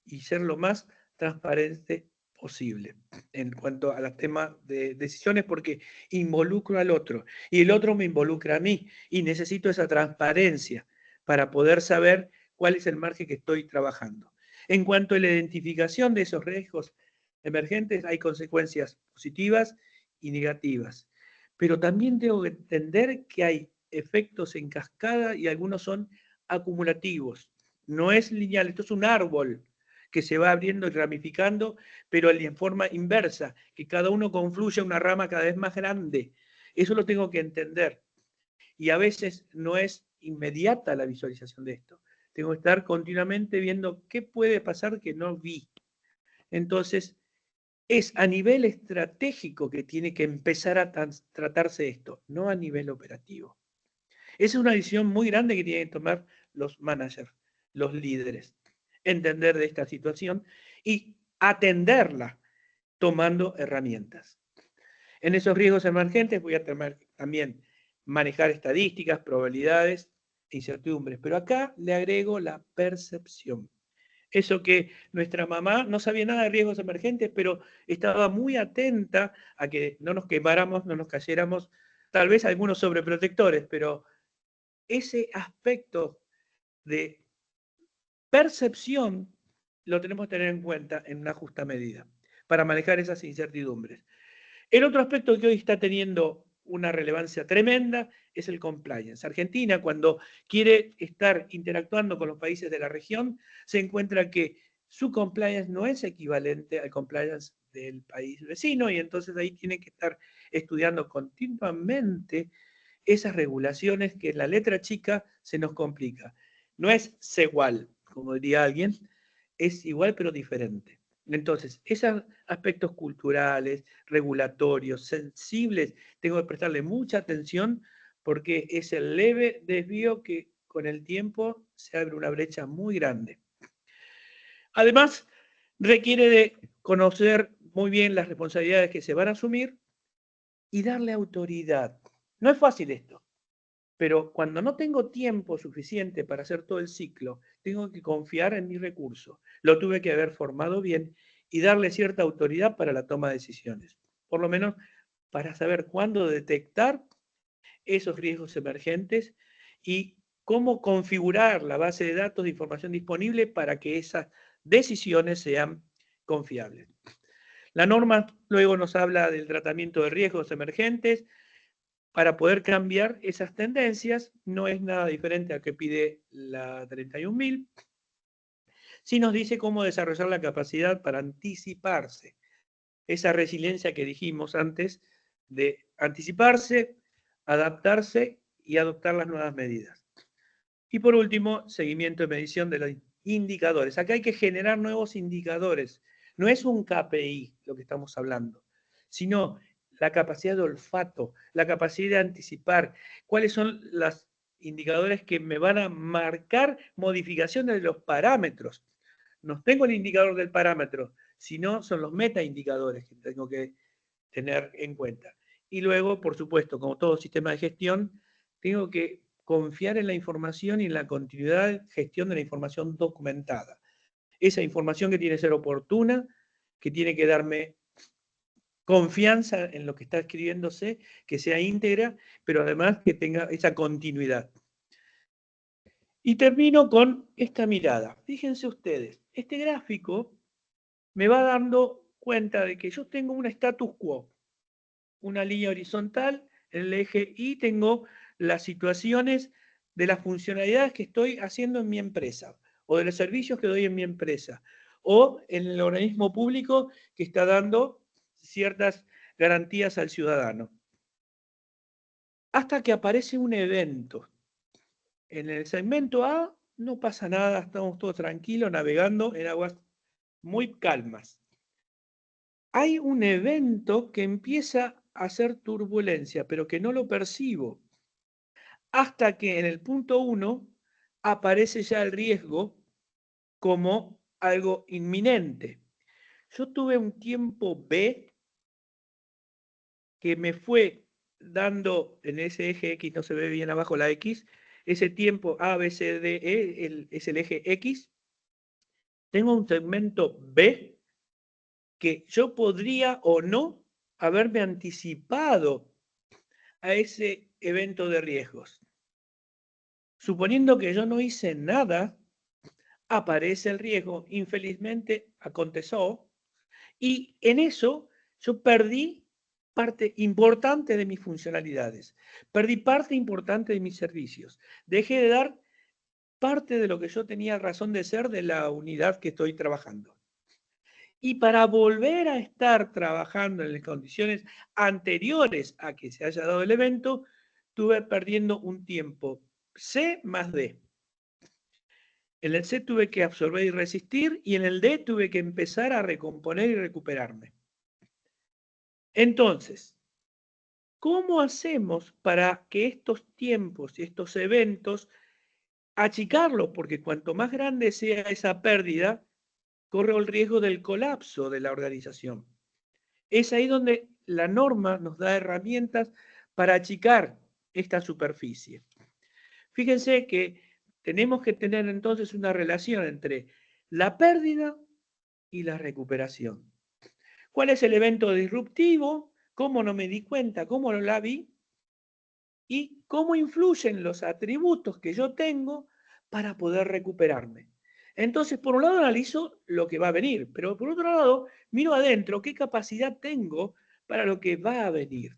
y ser lo más transparente posible en cuanto a los temas de decisiones, porque involucro al otro y el otro me involucra a mí y necesito esa transparencia para poder saber cuál es el margen que estoy trabajando. En cuanto a la identificación de esos riesgos emergentes, hay consecuencias positivas y negativas. Pero también tengo que entender que hay efectos en cascada y algunos son acumulativos. No es lineal, esto es un árbol que se va abriendo y ramificando, pero en forma inversa, que cada uno confluye a una rama cada vez más grande. Eso lo tengo que entender. Y a veces no es inmediata la visualización de esto. Tengo que estar continuamente viendo qué puede pasar que no vi. Entonces, es a nivel estratégico que tiene que empezar a tratarse esto, no a nivel operativo. Esa es una decisión muy grande que tienen que tomar los managers, los líderes. Entender de esta situación y atenderla tomando herramientas. En esos riesgos emergentes voy a también manejar estadísticas, probabilidades e incertidumbres. Pero acá le agrego la percepción. Eso que nuestra mamá no sabía nada de riesgos emergentes, pero estaba muy atenta a que no nos quemáramos, no nos cayéramos, tal vez algunos sobreprotectores, pero ese aspecto de percepción lo tenemos que tener en cuenta en una justa medida para manejar esas incertidumbres. El otro aspecto que hoy está teniendo una relevancia tremenda es el compliance. Argentina, cuando quiere estar interactuando con los países de la región, se encuentra que su compliance no es equivalente al compliance del país vecino y entonces ahí tienen que estar estudiando continuamente esas regulaciones que en la letra chica se nos complica. No es igual, como diría alguien, es igual pero diferente. Entonces, esos aspectos culturales, regulatorios, sensibles, tengo que prestarle mucha atención porque es el leve desvío que con el tiempo se abre una brecha muy grande. Además, requiere de conocer muy bien las responsabilidades que se van a asumir y darle autoridad. No es fácil esto, pero cuando no tengo tiempo suficiente para hacer todo el ciclo, tengo que confiar en mi recurso. Lo tuve que haber formado bien y darle cierta autoridad para la toma de decisiones. Por lo menos para saber cuándo detectar esos riesgos emergentes y cómo configurar la base de datos de información disponible para que esas decisiones sean confiables. La norma luego nos habla del tratamiento de riesgos emergentes. Para poder cambiar esas tendencias, no es nada diferente a que pide la 31.000. Sí nos dice cómo desarrollar la capacidad para anticiparse. Esa resiliencia que dijimos antes de anticiparse, adaptarse y adoptar las nuevas medidas. Y por último, seguimiento y medición de los indicadores. Acá hay que generar nuevos indicadores. No es un KPI lo que estamos hablando, sino la capacidad de olfato, la capacidad de anticipar cuáles son los indicadores que me van a marcar modificaciones de los parámetros. No tengo el indicador del parámetro, sino son los metaindicadores que tengo que tener en cuenta. Y luego, por supuesto, como todo sistema de gestión, tengo que confiar en la información y en la continuidad de gestión de la información documentada. Esa información que tiene que ser oportuna, que tiene que darme confianza en lo que está escribiéndose, que sea íntegra, pero además que tenga esa continuidad. Y termino con esta mirada. Fíjense ustedes, este gráfico me va dando cuenta de que yo tengo un status quo, una línea horizontal, en el eje Y tengo las situaciones de las funcionalidades que estoy haciendo en mi empresa, o de los servicios que doy en mi empresa, o en el organismo público que está dando ciertas garantías al ciudadano. Hasta que aparece un evento. En el segmento A no pasa nada, estamos todos tranquilos navegando en aguas muy calmas. Hay un evento que empieza a hacer turbulencia, pero que no lo percibo. Hasta que en el punto 1 aparece ya el riesgo como algo inminente. Yo tuve un tiempo B que me fue dando en ese eje X, no se ve bien abajo la X, ese tiempo A, B, C, D, E es el eje X. Tengo un segmento B que yo podría o no haberme anticipado a ese evento de riesgos. Suponiendo que yo no hice nada, aparece el riesgo, infelizmente aconteció, y en eso yo perdí parte importante de mis funcionalidades, perdí parte importante de mis servicios, dejé de dar parte de lo que yo tenía razón de ser de la unidad que estoy trabajando. Y para volver a estar trabajando en las condiciones anteriores a que se haya dado el evento, estuve perdiendo un tiempo C más D. En el C tuve que absorber y resistir, y en el D tuve que empezar a recomponer y recuperarme. Entonces, ¿cómo hacemos para que estos tiempos y estos eventos achicarlos? Porque cuanto más grande sea esa pérdida, corre el riesgo del colapso de la organización. Es ahí donde la norma nos da herramientas para achicar esta superficie. Fíjense que tenemos que tener entonces una relación entre la pérdida y la recuperación. ¿Cuál es el evento disruptivo? ¿Cómo no me di cuenta? ¿Cómo no la vi? ¿Y cómo influyen los atributos que yo tengo para poder recuperarme? Entonces, por un lado analizo lo que va a venir, pero por otro lado miro adentro qué capacidad tengo para lo que va a venir.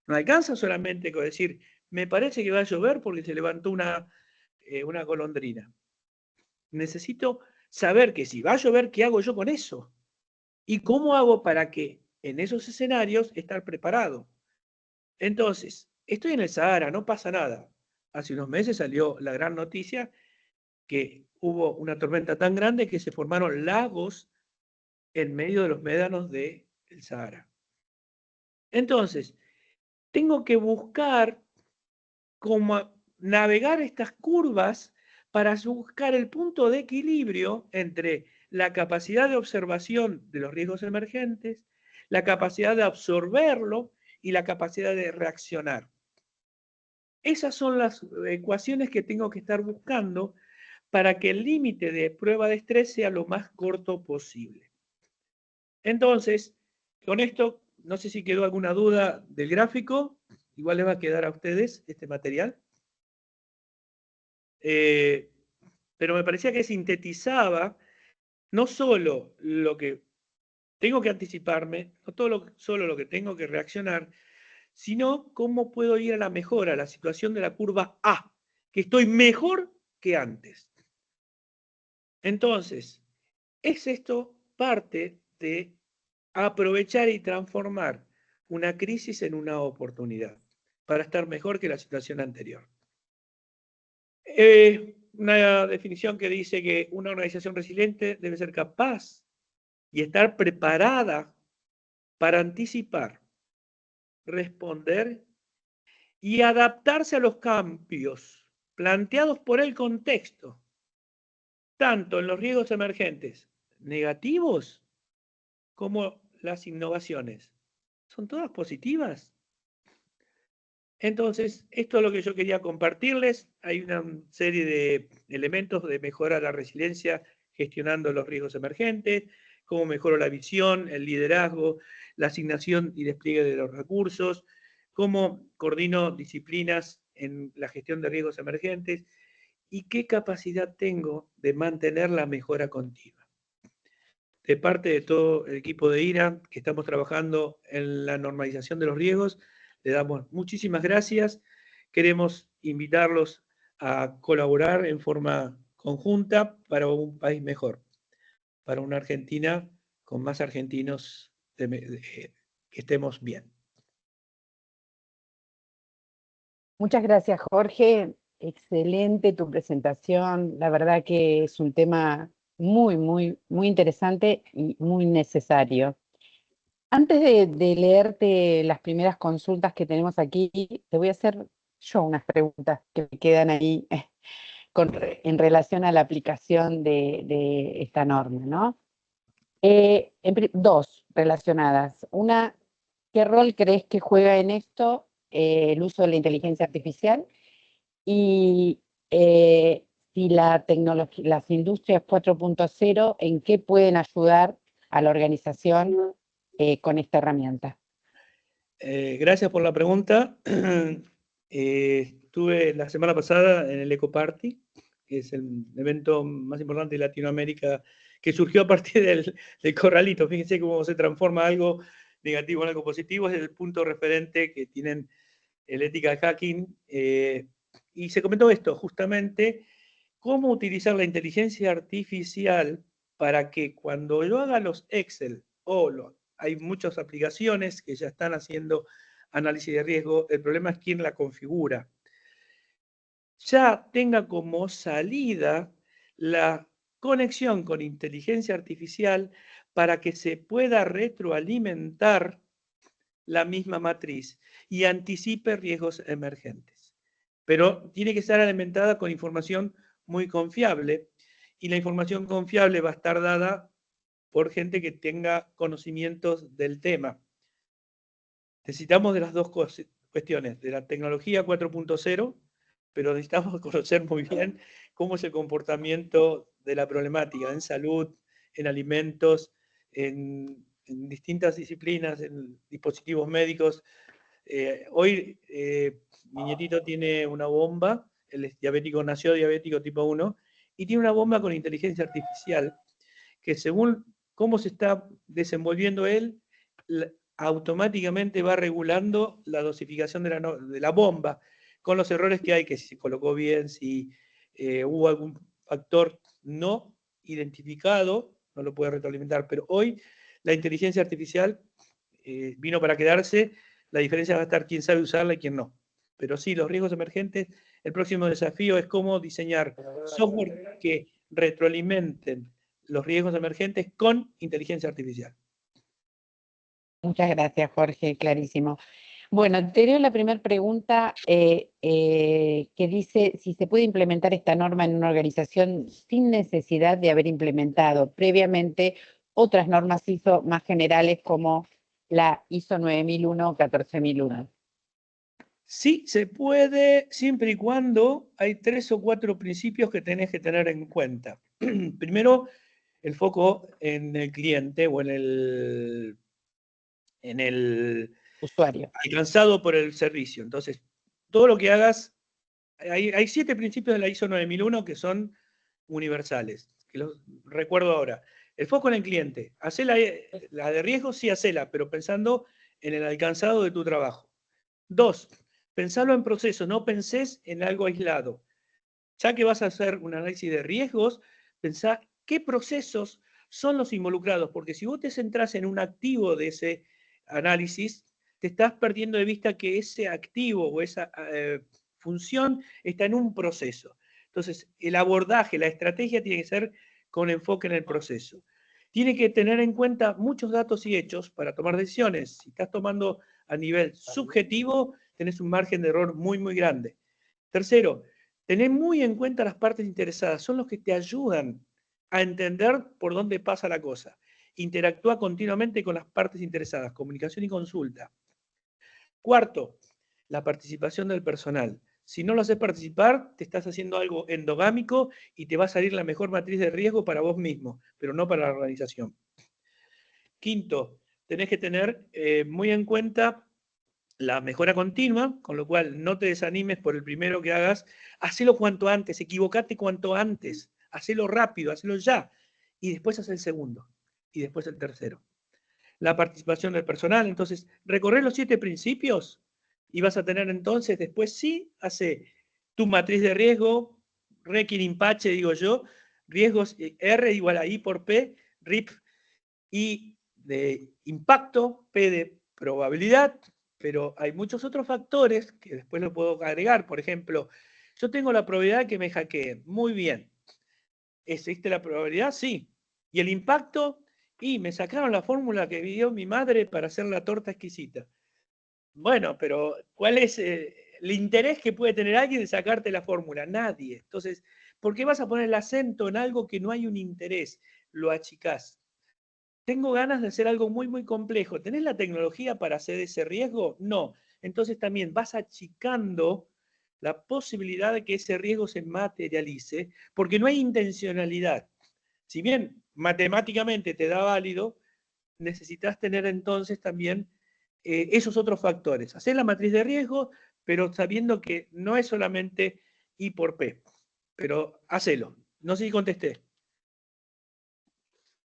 No alcanza solamente con decir, me parece que va a llover porque se levantó una golondrina. Necesito saber que si va a llover, ¿qué hago yo con eso? ¿Y cómo hago para que en esos escenarios estar preparado? Entonces, estoy en el Sahara, no pasa nada. Hace unos meses salió la gran noticia que hubo una tormenta tan grande que se formaron lagos en medio de los médanos del Sahara. Entonces, tengo que buscar cómo navegar estas curvas para buscar el punto de equilibrio entre la capacidad de observación de los riesgos emergentes, la capacidad de absorberlo y la capacidad de reaccionar. Esas son las ecuaciones que tengo que estar buscando para que el límite de prueba de estrés sea lo más corto posible. Entonces, con esto, no sé si quedó alguna duda del gráfico, igual les va a quedar a ustedes este material. Pero me parecía que sintetizaba no solo lo que tengo que anticiparme, no solo lo que tengo que reaccionar, sino cómo puedo ir a la mejora, a la situación de la curva A, que estoy mejor que antes. Entonces, es esto parte de aprovechar y transformar una crisis en una oportunidad para estar mejor que la situación anterior. Una definición que dice que una organización resiliente debe ser capaz y estar preparada para anticipar, responder y adaptarse a los cambios planteados por el contexto, tanto en los riesgos emergentes negativos como las innovaciones. ¿Son todas positivas? Entonces, esto es lo que yo quería compartirles. Hay una serie de elementos de mejora la resiliencia gestionando los riesgos emergentes, cómo mejoro la visión, el liderazgo, la asignación y despliegue de los recursos, cómo coordino disciplinas en la gestión de riesgos emergentes y qué capacidad tengo de mantener la mejora continua. De parte de todo el equipo de IRA, que estamos trabajando en la normalización de los riesgos, le damos muchísimas gracias. Queremos invitarlos a colaborar en forma conjunta para un país mejor, para una Argentina con más argentinos que estemos bien. Muchas gracias, Jorge. Excelente tu presentación. La verdad que es un tema muy interesante y muy necesario. Antes de leerte las primeras consultas que tenemos aquí, te voy a hacer yo unas preguntas que me quedan ahí en relación a la aplicación de esta norma, ¿no? Dos relacionadas. Una, ¿qué rol crees que juega en esto el uso de la inteligencia artificial? Y si la tecnología, las industrias 4.0, ¿en qué pueden ayudar a la organización con esta herramienta? Gracias por la pregunta. Estuve la semana pasada en el Eco Party, que es el evento más importante de Latinoamérica, que surgió a partir del corralito. Fíjense cómo se transforma algo negativo en algo positivo. Es el punto referente que tienen el Ethical Hacking. Y se comentó esto, justamente, cómo utilizar la inteligencia artificial para que cuando yo haga los Excel hay muchas aplicaciones que ya están haciendo análisis de riesgo, el problema es quién la configura. Ya tenga como salida la conexión con inteligencia artificial para que se pueda retroalimentar la misma matriz y anticipe riesgos emergentes. Pero tiene que estar alimentada con información muy confiable y la información confiable va a estar dada por gente que tenga conocimientos del tema. Necesitamos de las dos cuestiones, de la tecnología 4.0, pero necesitamos conocer muy bien cómo es el comportamiento de la problemática en salud, en alimentos, en distintas disciplinas, en dispositivos médicos. Hoy mi nietito tiene una bomba, él es diabético, nació diabético tipo 1, y tiene una bomba con inteligencia artificial que según cómo se está desenvolviendo él, automáticamente va regulando la dosificación de la bomba, con los errores que hay, que si se colocó bien, si hubo algún factor no identificado, no lo puede retroalimentar. Pero hoy la inteligencia artificial vino para quedarse, la diferencia va a estar quién sabe usarla y quién no. Pero sí, los riesgos emergentes, el próximo desafío es cómo diseñar software que retroalimenten los riesgos emergentes con inteligencia artificial. Muchas gracias, Jorge, clarísimo. Bueno, te leo la primera pregunta que dice si se puede implementar esta norma en una organización sin necesidad de haber implementado previamente otras normas ISO más generales como la ISO 9001 o 14001. Sí, se puede, siempre y cuando hay 3 o 4 principios que tenés que tener en cuenta. Primero, el foco en el cliente o en el Usuario. alcanzado por el servicio. Entonces, todo lo que hagas, hay 7 principios de la ISO 9001 que son universales, que los recuerdo ahora. El foco en el cliente. Hacela, la de riesgo sí hacela, pero pensando en el alcanzado de tu trabajo. 2, pensalo en proceso, no pensés en algo aislado. Ya que vas a hacer un análisis de riesgos, pensá qué procesos son los involucrados, porque si vos te centrás en un activo de ese análisis, te estás perdiendo de vista que ese activo o esa función está en un proceso. Entonces, el abordaje, la estrategia tiene que ser con enfoque en el proceso. Tiene que tener en cuenta muchos datos y hechos para tomar decisiones. Si estás tomando a nivel subjetivo, tenés un margen de error muy, muy grande. Tercero, tener muy en cuenta las partes interesadas. Son los que te ayudan a entender por dónde pasa la cosa. Interactúa continuamente con las partes interesadas, comunicación y consulta. Cuarto, la participación del personal. Si no lo haces participar, te estás haciendo algo endogámico y te va a salir la mejor matriz de riesgo para vos mismo, pero no para la organización. Quinto, tenés que tener muy en cuenta la mejora continua, con lo cual no te desanimes por el primero que hagas, hacelo cuanto antes, equivocate cuanto antes, hacelo rápido, hacelo ya, y después haz el segundo, y después el tercero. La participación del personal, entonces, recorrer los 7 principios y vas a tener entonces, después sí, hace tu matriz de riesgo, Requiem Impache, digo yo, riesgos R igual a I por P, RIP, I de impacto, P de probabilidad, pero hay muchos otros factores que después lo puedo agregar. Por ejemplo, yo tengo la probabilidad de que me hackeen. Muy bien. ¿Existe la probabilidad? Sí. ¿Y el impacto? Y me sacaron la fórmula que dio mi madre para hacer la torta exquisita. Bueno, pero ¿cuál es el interés que puede tener alguien de sacarte la fórmula? Nadie. Entonces, ¿por qué vas a poner el acento en algo que no hay un interés? Lo achicás. Tengo ganas de hacer algo muy, muy complejo. ¿Tenés la tecnología para hacer ese riesgo? No. Entonces también vas achicando la posibilidad de que ese riesgo se materialice, porque no hay intencionalidad. Si bien matemáticamente te da válido, necesitas tener entonces también esos otros factores. Hacer la matriz de riesgo, pero sabiendo que no es solamente I por P. Pero hacelo. No sé si contesté.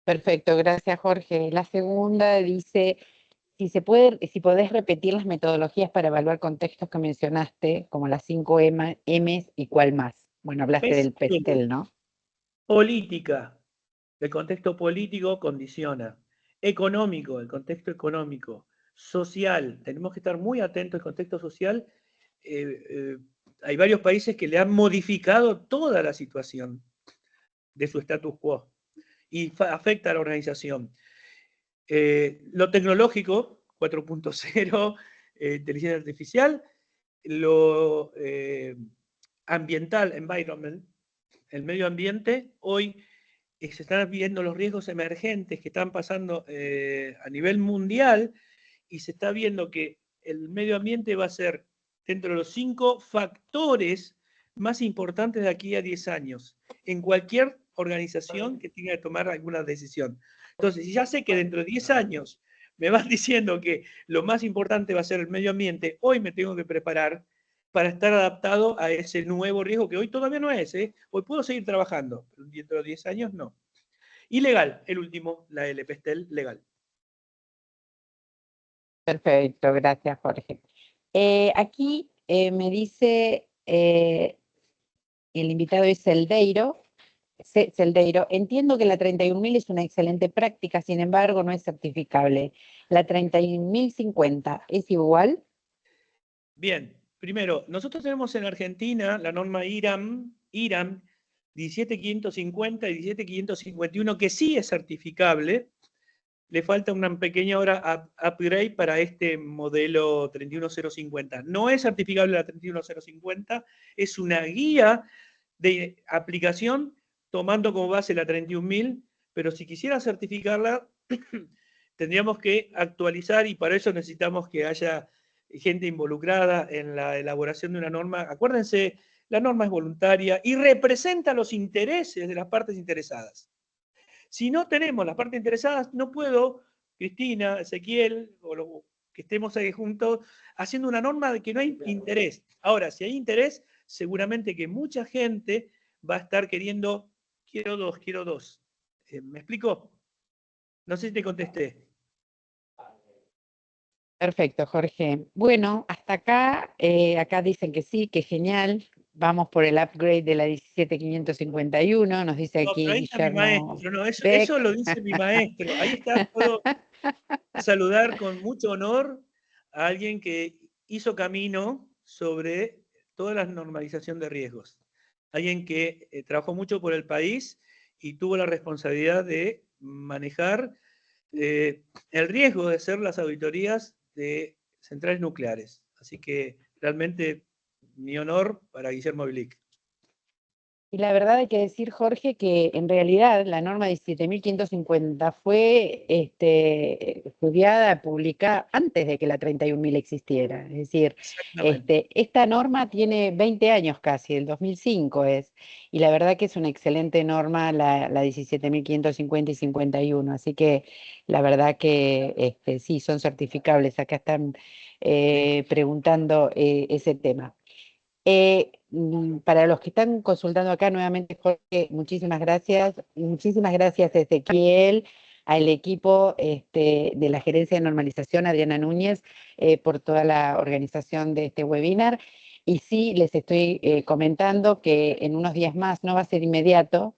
Perfecto, gracias, Jorge. La segunda dice si podés repetir las metodologías para evaluar contextos que mencionaste, como las 5 M's y cuál más. Bueno, hablaste del PESTEL, ¿no? Política. El contexto político condiciona. Económico, el contexto económico. Social, tenemos que estar muy atentos al contexto social. Hay varios países que le han modificado toda la situación de su status quo y afecta a la organización. Lo tecnológico, 4.0, inteligencia artificial, lo ambiental, environment, el medio ambiente, hoy se están viendo los riesgos emergentes que están pasando a nivel mundial y se está viendo que el medio ambiente va a ser dentro de los 5 factores más importantes de aquí a 10 años en cualquier organización que tenga que tomar alguna decisión. Entonces, si ya sé que dentro de 10 años me van diciendo que lo más importante va a ser el medio ambiente, hoy me tengo que preparar para estar adaptado a ese nuevo riesgo que hoy todavía no es. Hoy puedo seguir trabajando, pero dentro de 10 años no. Y legal, el último, la L, PESTEL, legal. Perfecto, gracias, Jorge. Aquí me dice el invitado es Celdeiro. Celdeiro, entiendo que la 31.000 es una excelente práctica, sin embargo, no es certificable. ¿La 31.050 es igual? Bien, primero, nosotros tenemos en Argentina la norma IRAM, 17550 y 17551, que sí es certificable. Le falta una pequeña hora upgrade para este modelo 31050. No es certificable la 31050, es una guía de aplicación tomando como base la 31000, pero si quisiera certificarla, tendríamos que actualizar y para eso necesitamos que haya gente involucrada en la elaboración de una norma. Acuérdense, la norma es voluntaria y representa los intereses de las partes interesadas. Si no tenemos las partes interesadas, no puedo, Cristina, Ezequiel, o lo, que estemos ahí juntos, haciendo una norma de que no hay interés. Ahora, si hay interés, seguramente que mucha gente va a estar queriendo, quiero dos, quiero dos. ¿Me explico? No sé si te contesté. Perfecto, Jorge. Bueno, hasta acá, acá dicen que sí, que genial. Vamos por el upgrade de la 17551, nos dice No, pero aquí ahí está mi Guillermo maestro, no, eso Beck. lo dice mi maestro. Ahí está, puedo saludar con mucho honor a alguien que hizo camino sobre toda la normalización de riesgos. Alguien que trabajó mucho por el país y tuvo la responsabilidad de manejar el riesgo de hacer las auditorías de centrales nucleares. Así que realmente mi honor para Guillermo Bilic. Y la verdad hay que decir, Jorge, que en realidad la norma 17.550 fue estudiada, publicada antes de que la 31.000 existiera. Es decir, esta norma tiene 20 años casi, el 2005 es, y la verdad que es una excelente norma la 17.550 y 51. Así que la verdad que sí, son certificables. Acá están preguntando ese tema. Para los que están consultando acá nuevamente, Jorge, muchísimas gracias. Muchísimas gracias, Ezequiel, al equipo de la Gerencia de Normalización, Adriana Núñez, por toda la organización de este webinar. Y sí, les estoy comentando que en unos días más, no va a ser inmediato,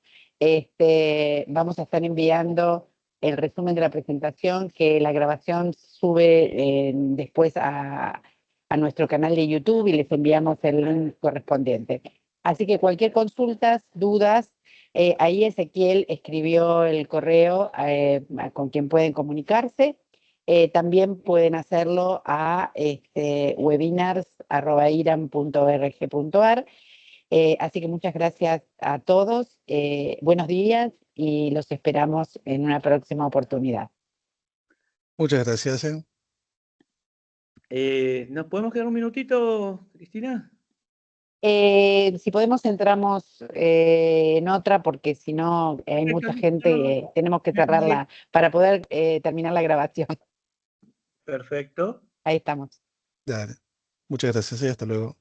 vamos a estar enviando el resumen de la presentación, que la grabación sube después a nuestro canal de YouTube y les enviamos el link correspondiente. Así que cualquier consulta, dudas, ahí Ezequiel escribió el correo con quien pueden comunicarse. También pueden hacerlo a webinars@iram.org.ar. Así que muchas gracias a todos, buenos días y los esperamos en una próxima oportunidad. Muchas gracias. ¿Nos podemos quedar un minutito, Cristina? Si podemos entramos en otra, porque si no hay mucha gente, tenemos que cerrarla para poder terminar la grabación. Perfecto. Ahí estamos. Dale. Muchas gracias y hasta luego.